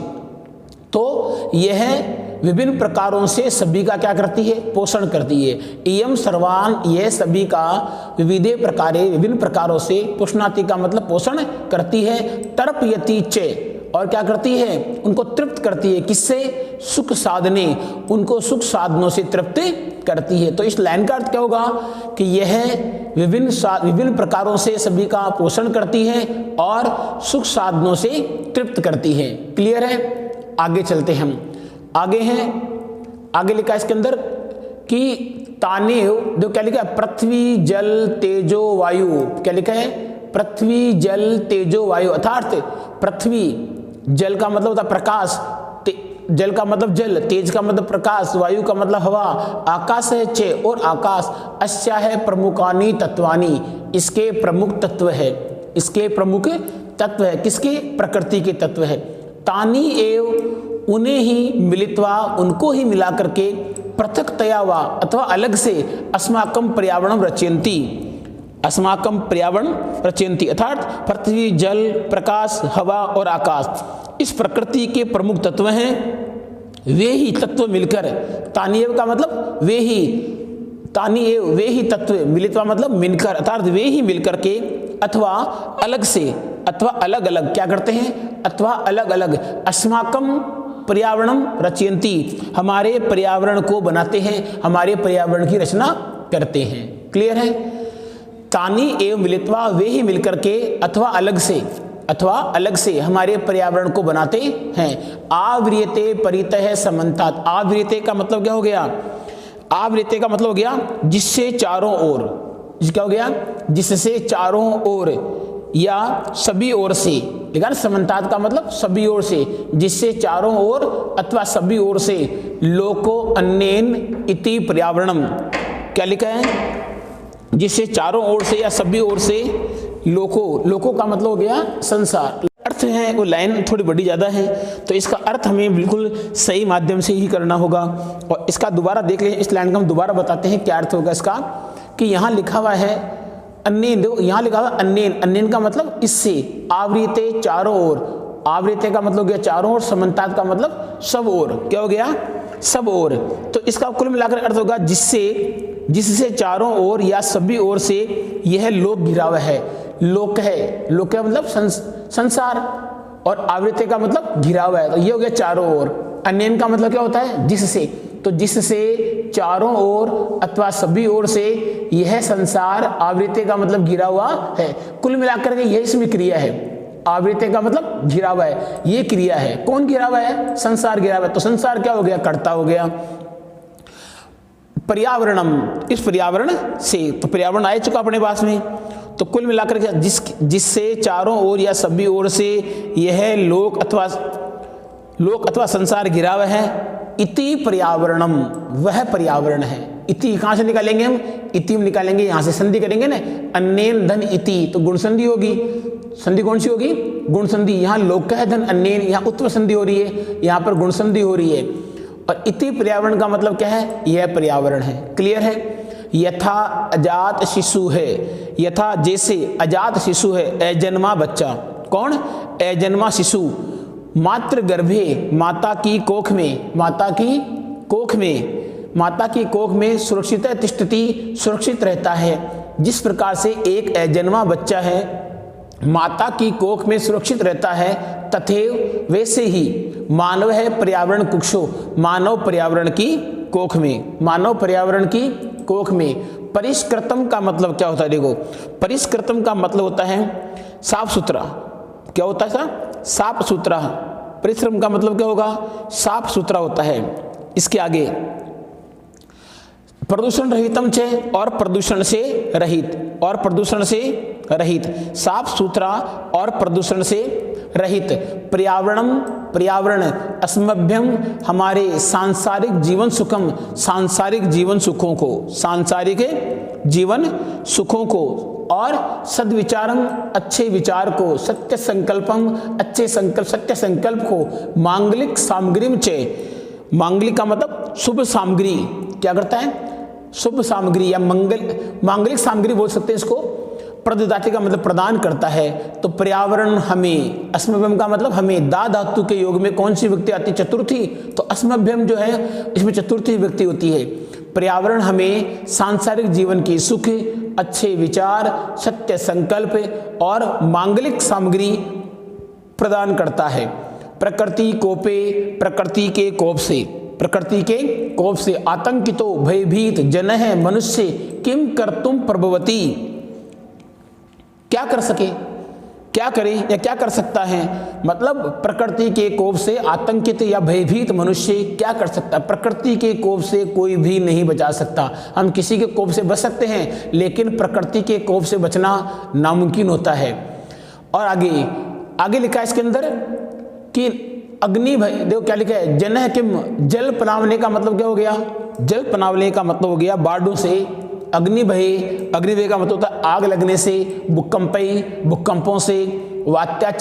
तो यह विभिन्न प्रकारों से सभी का क्या करती है, पोषण करती है। इयम सर्वान, यह सभी का विविधे प्रकारे, विभिन्न प्रकारों से, पुष्णाति का मतलब पोषण करती है। तर्पयति च, और क्या करती है, उनको तृप्त करती है। किससे, सुख साधने, उनको सुख साधनों से तृप्त करती है। तो इस लाइन का अर्थ क्या होगा कि यह विभिन्न प्रकारों से सभी का पोषण करती है और सुख साधनों से तृप्त करती है। क्लियर है? आगे चलते हैं हम। आगे लिखा इसके अंदर कि तानेव, जो क्या लिखा है, पृथ्वी जल तेजो वायु, क्या लिखा है, पृथ्वी जल तेजो वायु, अर्थात पृथ्वी, जल का मतलब होता है प्रकाश, जल का मतलब जल, तेज का मतलब प्रकाश, वायु का मतलब हवा, आकाश है चे, और आकाश अस्या है प्रमुखानी तत्वानी, इसके प्रमुख तत्व है, इसके प्रमुख तत्व है। किसके, प्रकृति के तत्व है। तानी एव उन्हें ही मिलित्वा, उनको ही मिला करके, पृथक्तया वा अथवा अलग से, अस्माकं पर्यावरणं रचयन्ति, अस्माकं पर्यावरण रचयन्ति, अर्थात पृथ्वी, जल, प्रकाश, हवा और आकाश इस प्रकृति के प्रमुख तत्व हैं। वे ही तत्व मिलकर, तानीय का मतलब वे ही, तानीय वे ही तत्व, मिलित्वा मतलब मिलकर, अर्थात वे ही मिलकर के, अथवा अलग से, अथवा अलग अलग क्या करते हैं, अथवा अलग अलग, अस्माकं पर्यावरणं रचयन्ति, हमारे पर्यावरण को बनाते हैं, हमारे पर्यावरण की रचना करते हैं। क्लियर है? तानी एवं मिलित्वा, वे ही मिलकर के, अथवा अलग से हमारे पर्यावरण को बनाते हैं। आवृते परितः समन्तात्, आवृते का मतलब क्या हो गया, आवृते का मतलब हो गया जिससे चारों ओर, क्या हो गया, जिससे चारों ओर या सभी ओर से, लेकिन समन्तात् का मतलब सभी ओर से, जिससे चारों ओर अथवा सभी ओर से, लोको अन्येन इति पर्यावरणम, क्या लिखा है, जिससे चारों ओर से या सभी ओर से, लोको का मतलब हो गया संसार। अर्थ है वो लाइन थोड़ी बड़ी ज़्यादा है, तो इसका अर्थ हमें बिल्कुल सही माध्यम से ही करना होगा। और इसका दोबारा देख लें, इस लाइन का हम दोबारा बताते हैं क्या अर्थ होगा इसका, कि यहाँ लिखा हुआ है अन्येन, देखो यहाँ लिखा हुआ अन्येन, अन्येन का मतलब इससे, आवृते चारों ओर, आवृते का मतलब हो गया चारों ओर, समन्तात् का मतलब सब ओर, क्या हो गया, सब ओर। तो इसका कुल मिलाकर अर्थ होगा जिससे चारों ओर या सभी ओर से यह लोक घिरा हुआ है। लोक है, लोक का मतलब संसार, और आवृत्ति का मतलब घिरा हुआ है, तो ये हो गया चारों ओर। अन्यन का मतलब क्या होता है, जिससे, तो जिससे चारों ओर अथवा सभी ओर से यह संसार, आवृत्ति का मतलब घिरा हुआ है। कुल मिलाकर के यह इसमें क्रिया है, आवृत्ति का मतलब घिरा हुआ है, ये क्रिया है। कौन घिरा हुआ है, संसार घिरा हुआ है, तो संसार क्या हो गया, कर्ता हो गया। पर्यावरणम, इस पर्यावरण से, तो पर्यावरण आ चुका अपने पास में, तो कुल मिलाकर जिससे चारों ओर या सभी ओर से यह लोक अथवा संसार घिरा हुआ है। इति पर्यावरणम, वह पर्यावरण है। इति कहां से निकालेंगे हम, इति हम निकालेंगे यहां से, संधि करेंगे ना, अन्येन धन इति, तो गुण संधि होगी। संधि कौन सी होगी, गुण संधि। यहाँ लोक है धन अन्येन, यहाँ उत्तर संधि हो रही है, यहाँ पर गुण संधि हो रही है। और इति पर्यावरण का मतलब क्या है, यह पर्यावरण है। क्लियर है। यथा अजात शिशु है, यथा जैसे अजात शिशु है, अजन्मा बच्चा। कौन, अजन्मा शिशु। मातृ गर्भे, माता की कोख में, माता की कोख में, माता की कोख में सुरक्षित तिष्ठति, सुरक्षित रहता है। जिस प्रकार से एक अजन्मा बच्चा है माता की कोख में सुरक्षित रहता है, तथैव वैसे ही मानव है पर्यावरण कुक्षो, मानव पर्यावरण की कोख में, मानव पर्यावरण की कोख में। परिष्कृतम का मतलब क्या होता है, देखो परिष्कृतम का मतलब होता है साफ सुथरा। क्या होता है सर, साफ सुथरा। परिश्रम का मतलब क्या होगा, साफ सुथरा होता है। इसके आगे प्रदूषण रहितम छे, और प्रदूषण से रहित, और प्रदूषण से रहित, साफ सुथरा और प्रदूषण से रहित। पर्यावरणम, पर्यावरण अस्मभ्यम, हमारे सांसारिक जीवन सुखम, सांसारिक जीवन सुखों को, सांसारिक जीवन सुखों को, और सद्विचारम, अच्छे विचार को, सत्य संकल्पम, अच्छे संकल्प, सत्य संकल्प को, मांगलिक सामग्री चे, मांगलिक का मतलब शुभ सामग्री, क्या करता है, शुभ सामग्री या मांगलिक सामग्री बोल सकते हैं इसको। प्रददाति का मतलब प्रदान करता है। तो पर्यावरण हमें, अस्मभ्यम का मतलब हमें, दा धातु के योग में कौन सी विभक्ति आती है, चतुर्थी। तो अस्मभ्यम जो है इसमें चतुर्थी विभक्ति होती है। पर्यावरण हमें सांसारिक जीवन की सुख, अच्छे विचार, सत्य संकल्प और मांगलिक सामग्री प्रदान करता है। प्रकृति कोपे, प्रकृति के कोप से, प्रकृति के कोप से। आतंकितो भयभीत जन है मनुष्य, किम कर्तुम प्रभवती, क्या कर सके, क्या करे या क्या कर सकता है। मतलब प्रकृति के कोप से आतंकित या भयभीत मनुष्य क्या कर सकता है। प्रकृति के कोप से कोई भी नहीं बचा सकता। हम किसी के कोप से बच सकते हैं, लेकिन प्रकृति के कोप से बचना नामुमकिन होता है। और आगे आगे लिखा है इसके अंदर कि अग्नि भय, देखो क्या लिखा है, जन है किम, जल पनावने का मतलब क्या हो गया, जल पनावने का मतलब हो गया बाढ़ों से। अग्नि भय, अग्नि भय का मतलब होता है आग लगने से, भूकंपई, भूकंपों से, वात्या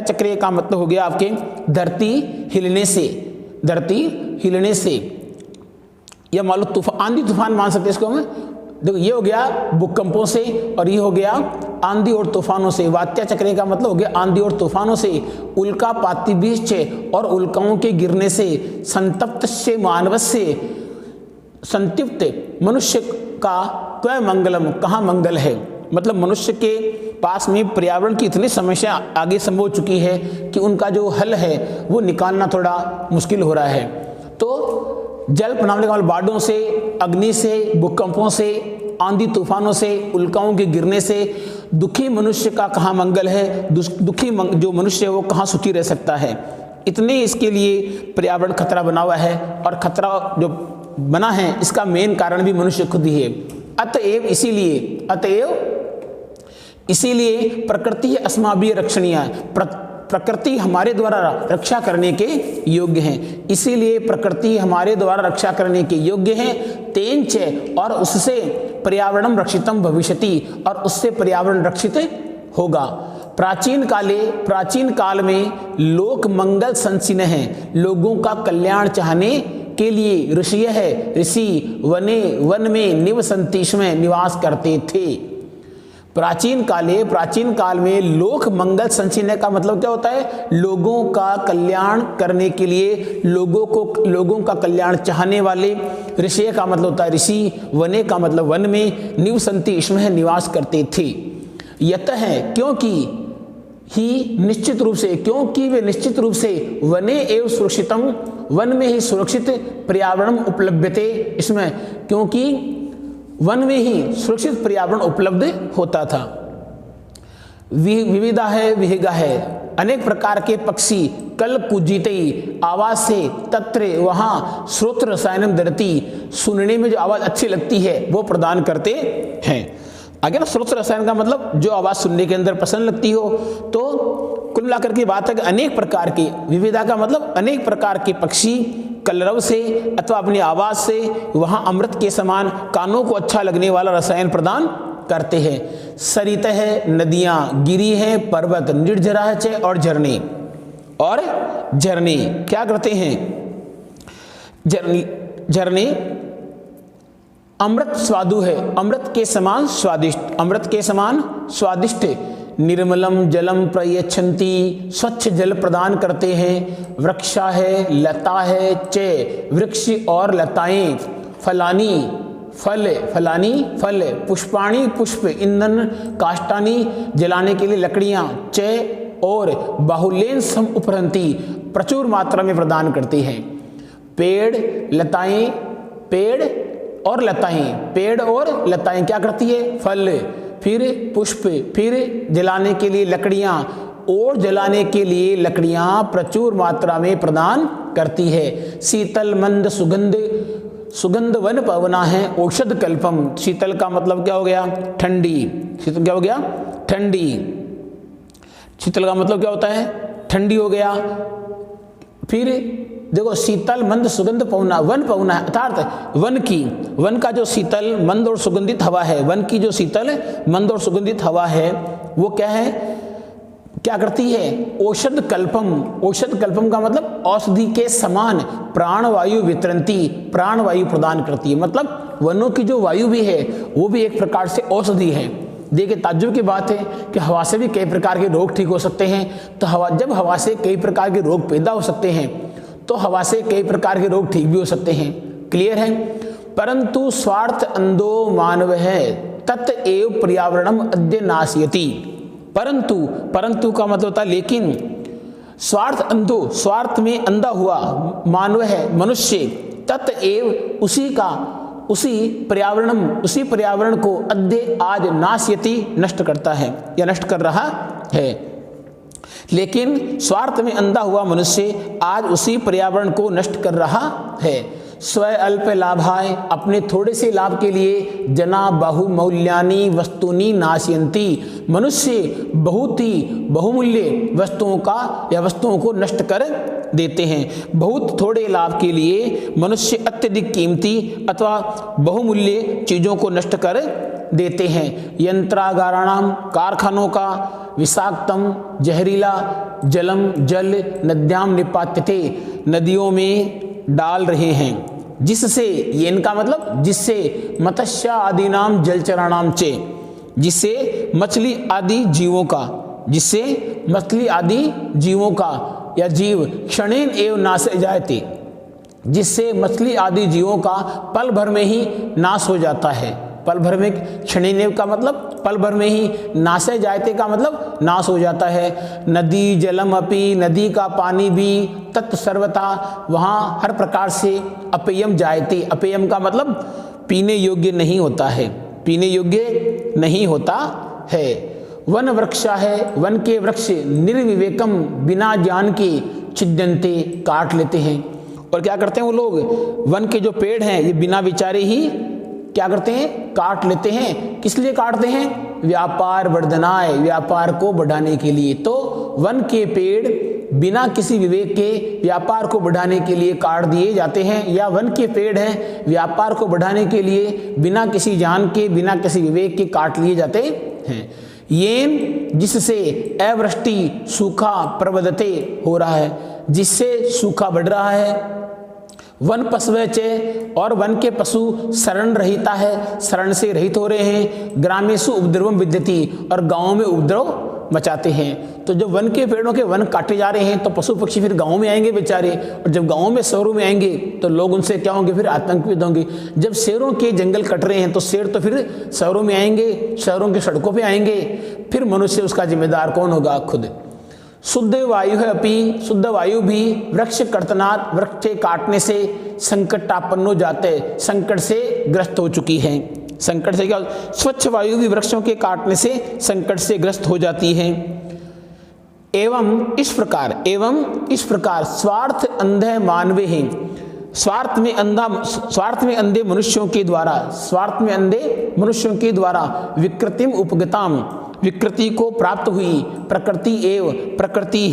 चक्रे का मतलब हो गया आपके धरती हिलने से, या मान लो आंधी तूफान मान सकते हैं इसको हम। देखो ये हो गया भूकंपों से और ये हो गया आंधी और तूफानों से। वात्या चक्र का मतलब हो गया आंधी और तूफानों से, उल्कापाती बीज और उल्काओं के गिरने से, संतप्त से मानवस्य, संतप्त मनुष्य का क्व मंगलम, कहाँ मंगल है। मतलब मनुष्य के पास में पर्यावरण की इतनी समस्या आगे संभव हो चुकी है कि उनका जो हल है वो निकालना थोड़ा मुश्किल हो रहा है। तो जल प्रणाली का बाढ़ों से, अग्नि से, भूकंपों से, आंधी तूफानों से, उल्काओं के गिरने से दुखी मनुष्य का कहाँ मंगल है, दुखी जो मनुष्य है वो कहाँ सुखी रह सकता है। इतने इसके लिए पर्यावरण खतरा बना हुआ है, और खतरा जो बना है इसका मेन कारण भी मनुष्य खुद ही है। अतएव इसीलिए प्रकृति अस्माभिः रक्षणीय, प्रकृति हमारे द्वारा रक्षा करने के योग्य हैं, इसीलिए प्रकृति हमारे द्वारा रक्षा करने के योग्य हैं। तेंच, और उससे पर्यावरणम रक्षितम भविष्यति, और उससे पर्यावरण रक्षित होगा। प्राचीन काल में लोक मंगल संचिन्ह है, लोगों का कल्याण चाहने के लिए ऋषि वन में निवसन्ति में निवास करते थे। प्राचीन काल में लोक मंगल संचिन्ह का मतलब क्या होता है, लोगों का कल्याण करने के लिए, लोगों का कल्याण चाहने वाले। ऋषि का मतलब होता है ऋषि, वने का मतलब वन में, निवसन्ति इसमें निवास करते थे। यतः क्योंकि वे निश्चित रूप से वने एवं सुरक्षितम, वन में ही सुरक्षित पर्यावरण उपलभ्यते, इसमें क्योंकि वन में ही सुरक्षित पर्यावरण उपलब्ध होता था। विविधा है, विहिगा है, अनेक प्रकार के पक्षी कल कुजितई, आवाज से तत्र वहां श्रोत्र रसायनम दरती, सुनने में जो आवाज अच्छी लगती है वो प्रदान करते हैं। आगे ना श्रोत्र रसायन का मतलब जो आवाज सुनने के अंदर पसंद लगती हो। तो कुल मिलाकर की बात है कि अनेक प्रकार की, विविधा का मतलब अनेक प्रकार के पक्षी कलरव से अथवा अपनी आवाज से वहां अमृत के समान कानों को अच्छा लगने वाला रसायन प्रदान करते हैं। सरित है, नदियां, गिरी है, पर्वत, निर्झरा है, और झरने क्या करते हैं, झरने अमृत स्वादु है, अमृत के समान स्वादिष्ट, निर्मलम जलम प्रयच्छन्ति, स्वच्छ जल प्रदान करते हैं। वृक्षा है, लता है, वृक्ष और लताएं, फल, पुष्पाणि पुष्प, ईंधन, काष्ठानि जलाने के लिए लकड़ियां, और बाहुल्येन सम उपरंती, प्रचुर मात्रा में प्रदान करती हैं। पेड़ और लताएं क्या करती है, फल, फिर पुष्प, फिर जलाने के लिए लकड़ियां, और जलाने के लिए लकड़ियां प्रचुर मात्रा में प्रदान करती है। शीतल मंद सुगंध वन पवना है, औषध कल्पम, शीतल का मतलब क्या हो गया, ठंडी, शीतल क्या हो गया, ठंडी, शीतल का मतलब क्या होता है, ठंडी हो गया। फिर देखो शीतल मंद सुगंध पवना, वन पवना है अर्थात वन का जो शीतल मंद और सुगंधित हवा है, वन की जो शीतल मंद और सुगंधित हवा है वो क्या है, क्या करती है, औषध कल्पम का मतलब औषधि के समान प्राणवायु वितरंती, प्राणवायु प्रदान करती है। मतलब वनों की जो वायु भी है वो भी एक प्रकार से औषधि है। देखिए ताज्जुब की बात है कि हवा से भी कई प्रकार के रोग ठीक हो सकते हैं। तो जब हवा से कई प्रकार के रोग पैदा हो सकते हैं तो हवा से कई प्रकार के रोग ठीक भी हो सकते हैं, क्लियर है। परंतु स्वार्थ अंधो मानव है, तत्एव पर्यावरणम अद्य नाशयति। परंतु का मतलब होता है लेकिन, स्वार्थ में अंधा हुआ मानव है, मनुष्य, तत्एव उसी पर्यावरण को अद्य आज नाशयति नष्ट करता है या नष्ट कर रहा है। लेकिन स्वार्थ में अंधा हुआ मनुष्य आज उसी पर्यावरण को नष्ट कर रहा है। स्व अल्प लाभाय, अपने थोड़े से लाभ के लिए, जना बहुमूल्यानि वस्तूनि नाशयन्ति, मनुष्य बहुत ही बहुमूल्य वस्तुओं को नष्ट कर देते हैं। बहुत थोड़े लाभ के लिए मनुष्य अत्यधिक कीमती अथवा बहुमूल्य चीज़ों को नष्ट कर देते हैं। यंत्रागाराणाम, कारखानों का, विषाक्तम जहरीला जलम जल नद्याम निपात्यते, नदियों में डाल रहे हैं, जिससे, ये इनका मतलब जिससे, मत्स्य आदि नाम जलचराणाम चे, जिससे मछली आदि जीवों का, जिससे मछली आदि जीवों का या जीव क्षणेन एव नाश जायते, जिससे मछली आदि जीवों का पल भर में ही नाश हो जाता है। पल भर में, क्षणेन का मतलब पल भर में ही, नाशे जायते का मतलब नाश हो जाता है। नदी जलम अपि, नदी का पानी भी, तत् सर्वथा वहाँ हर प्रकार से, अपेयम जायते, अपेयम का मतलब पीने योग्य नहीं होता है, पीने योग्य नहीं होता है। वन वृक्षा है, वन के वृक्ष निर्विवेकम बिना ज्ञान के छिद्यन्ते, काट लेते हैं। और क्या करते हैं वो लोग, वन के जो पेड़ हैं ये बिना विचारे ही क्या करते हैं, काट लेते हैं। किस लिए काटते हैं, व्यापार वर्धनाय, व्यापार को बढ़ाने के लिए। तो वन के पेड़ बिना किसी विवेक के व्यापार को बढ़ाने के लिए काट दिए जाते हैं, या वन के पेड़ हैं व्यापार को बढ़ाने के लिए बिना किसी ज्ञान के, बिना किसी विवेक के काट लिए जाते हैं। येन, जिससे, अवृष्टि सूखा प्रवदते, हो रहा है, जिससे सूखा बढ़ रहा है। वन पशवे चे, और वन के पशु शरण रहिता है, शरण से रहित हो रहे हैं। ग्रामेषु उपद्रवम विद्यति, और गाँव में उपद्रव मचाते हैं। तो जब वन के पेड़ों के वन काटे जा रहे हैं तो पशु पक्षी फिर गाँव में आएंगे बेचारे, और जब गाँव में शहरों में आएंगे तो लोग उनसे क्या होंगे, फिर आतंकित होंगे। जब शेरों के जंगल कट रहे हैं तो शेर तो फिर शहरों में आएंगे, शहरों की सड़कों पे आएंगे, फिर मनुष्य उसका जिम्मेदार कौन होगा, खुद। शुद्ध वायु है अपि, शुद्ध वायु भी वृक्ष कर्तनात्, वृक्ष के काटने से संकटापन्नो जाते, संकट से ग्रस्त हो चुकी है। संकट से क्या, स्वच्छ वायु भी वृक्षों के काटने से संकट से ग्रस्त हो जाती है। एवं इस प्रकार स्वार्थ अंधे मानवे हैं, स्वार्थ में अंधे मनुष्यों के द्वारा, स्वार्थ में अंधे मनुष्यों के द्वारा विकृतिम उपगताम, विकृति को प्राप्त हुई, प्रकृति एव, प्रकृति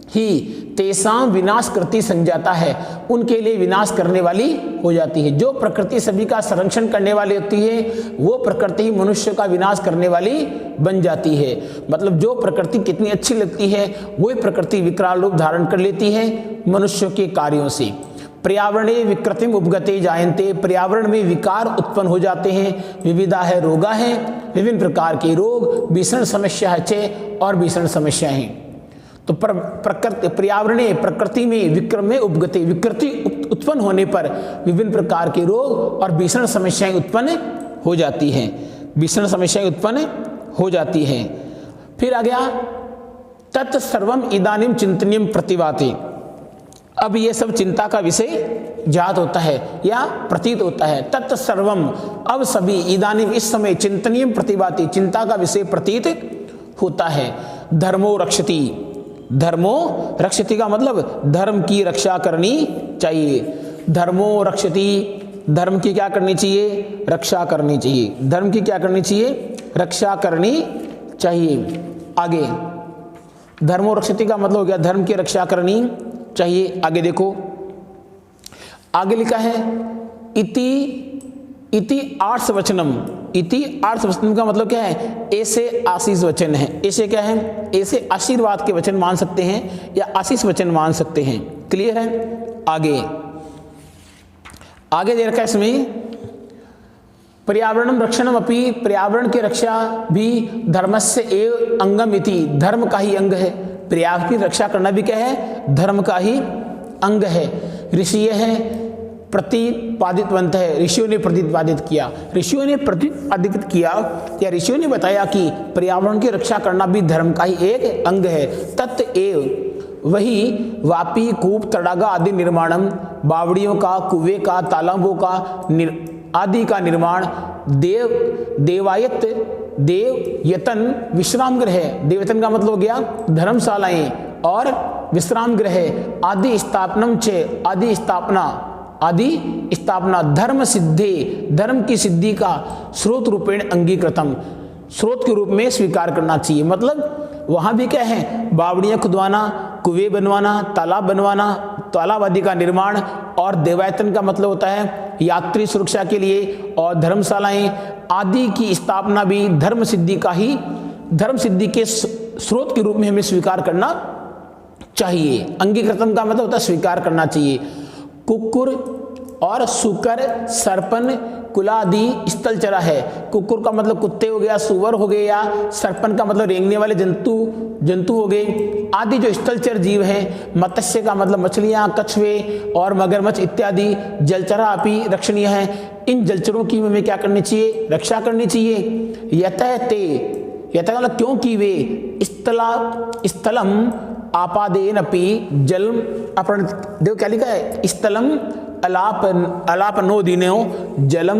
ही तेसाम विनाश करती संजाता है, उनके लिए विनाश करने वाली हो जाती है। जो प्रकृति सभी का संरक्षण करने वाली होती है वो प्रकृति मनुष्य का विनाश करने वाली बन जाती है। मतलब जो प्रकृति कितनी अच्छी लगती है वही प्रकृति विकराल रूप धारण कर लेती है मनुष्यों के कार्यों से। पर्यावरणे विकृतिम उपगते जायन्ते, पर्यावरण में विकार उत्पन्न हो जाते हैं। विविधा है रोगा है, विभिन्न प्रकार के रोग, भीषण समस्या है चे, और भीषण समस्या है। तो प्रकृति, पर्यावरणे, प्रकृति में, विक्रम में उपगते, विकृति उत्पन्न होने पर विभिन्न प्रकार के रोग और भीषण समस्याएं उत्पन्न हो जाती हैं, भीषण समस्याएं उत्पन्न हो जाती हैं। फिर आ गया तत्सर्वम इदानीम चिंतनीयम प्रतिभाति। अब ये सब चिंता का विषय जात होता है या प्रतीत होता है। तत्सर्वम, अब सभी, इदानीम इस समय, चिंतनीयम प्रतिभाति, चिंता का विषय प्रतीत होता है। धर्मो रक्षति, धर्मो रक्षति का मतलब धर्म की रक्षा करनी चाहिए। धर्मो रक्षति, धर्म की क्या करनी चाहिए, रक्षा करनी चाहिए। धर्म की क्या करनी चाहिए, रक्षा करनी चाहिए। आगे धर्मो रक्षति का मतलब हो गया धर्म की रक्षा करनी चाहिए। आगे देखो, आगे लिखा है इति आर्ष वचनम। इति आर्ष वचनम का मतलब क्या है, ऐसे आशीष वचन है। ऐसे क्या है, ऐसे आशीर्वाद के वचन मान सकते हैं या आशीष वचन मान सकते हैं। क्लियर है। आगे दे रखा है इसमें पर्यावरणम रक्षणम अपि, पर्यावरण की रक्षा भी धर्मस्य एव अंगम इति, धर्म का ही अंग है। पर्यावरण की रक्षा करना भी क्या है, धर्म का ही अंग है। ऋषि है प्रतिपादितवंत है, ऋषियों ने प्रतिपादित किया, ऋषियों ने प्रतिपादित किया या ऋषियों ने बताया कि पर्यावरण की रक्षा करना भी धर्म का ही एक अंग है। तत् एव, वही वापी कूप तड़ागा आदि निर्माणम, बावड़ियों का, कुएं का, तालाबों का आदि का निर्माण, देवायत, देवयतन, विश्राम गृह, देवयतन का मतलब हो गया धर्मशालाएं और विश्राम गृह, आदि स्थापनम चे, आदि स्थापना धर्म सिद्धे, धर्म की सिद्धि का स्रोत रूपेण अंगीकृतम, स्रोत के रूप में स्वीकार करना चाहिए। मतलब वहाँ भी क्या है, बावड़ियाँ खुदवाना, कुएं बनवाना, तालाब बनवाना, तालाब आदि का निर्माण, और देवायतन का मतलब होता है यात्री सुरक्षा के लिए, और धर्मशालाएं आदि की स्थापना भी धर्म सिद्धि का ही धर्म सिद्धि के स्रोत के रूप में हमें स्वीकार करना चाहिए। अंगीकृतम का मतलब होता है स्वीकार करना चाहिए। कुक्कुर और सुकर, सर्पन, कुलादि स्थलचरा है। कुक्कुर का मतलब कुत्ते हो गया, सुअर हो गए, या सर्पन का मतलब रेंगने वाले जंतु हो गए। आदि जो स्थलचर जीव हैं, मत्स्य का मतलब मछलियां, कछुए और मगरमच्छ इत्यादि जलचरा अपि रक्षणीय हैं। इन जलचरों की हमें क्या करनी चाहिए? रक्षा करनी चाहिए। यतः ते, यतः मतलब क्योंकि वे स्थलम आपादेन अपि जलम अपरण, देखो क्या लिखा है, स्थलम अलापनोदिनो जलम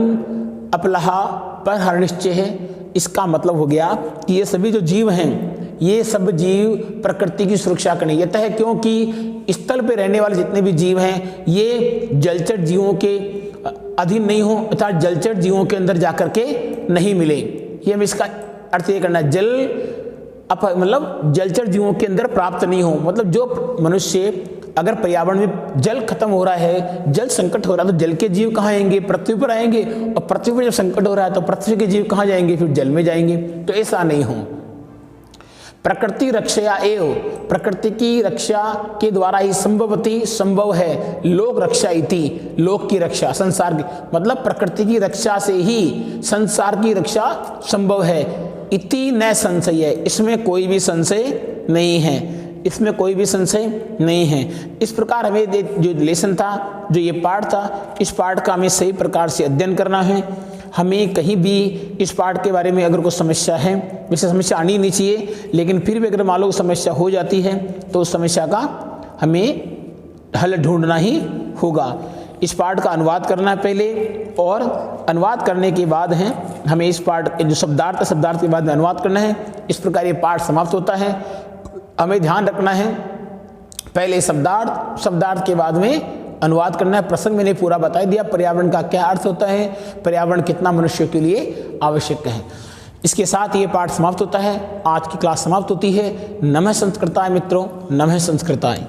अपलहा पर हर निश्चय है। इसका मतलब हो गया कि ये सभी जो जीव हैं, ये सब जीव प्रकृति की सुरक्षा करने, यतः क्योंकि स्थल पे रहने वाले जितने भी जीव हैं ये जलचर जीवों के अधीन नहीं हो, अर्थात जलचर जीवों के अंदर जाकर के नहीं मिले। ये हमें इसका अर्थ ये करना, मतलब जलचर जीवों के अंदर प्राप्त नहीं हो। मतलब जो मनुष्य, अगर पर्यावरण में जल खत्म हो रहा है, जल संकट हो रहा है, तो जल के जीव कहाँ आएंगे? पृथ्वी पर आएंगे। और पृथ्वी पर जब संकट हो रहा है तो पृथ्वी के जीव कहाँ जाएंगे? फिर जल में जाएंगे। तो ऐसा नहीं हो। प्रकृति रक्षया एव, प्रकृति की रक्षा के द्वारा ही संभव है लोक रक्षा इति, लोक की रक्षा, संसार की, मतलब प्रकृति की रक्षा से ही संसार की रक्षा संभव है। इति न संशय है, इसमें कोई भी संशय नहीं है, इसमें कोई भी संशय नहीं है। इस प्रकार हमें जो लेसन था, जो ये पाठ था, इस पाठ का हमें सही प्रकार से अध्ययन करना है। हमें कहीं भी इस पाठ के बारे में अगर कोई समस्या है, वैसे समस्या आनी नहीं चाहिए, लेकिन फिर भी अगर मान लो समस्या हो जाती है तो उस समस्या का हमें हल ढूंढना ही होगा। इस पाठ का अनुवाद करना है पहले, और अनुवाद करने के बाद है हमें इस पाठ जो शब्दार्थ के बाद में अनुवाद करना है। इस प्रकार ये पाठ समाप्त होता है। हमें ध्यान रखना है, पहले शब्दार्थ के बाद में अनुवाद करना है। प्रसंग मैंने पूरा बता दिया, पर्यावरण का क्या अर्थ होता है, पर्यावरण कितना मनुष्य के लिए आवश्यक है। इसके साथ ये पाठ समाप्त होता है, आज की क्लास समाप्त होती है। नमः संस्कृताय मित्रों, नमः संस्कृताय।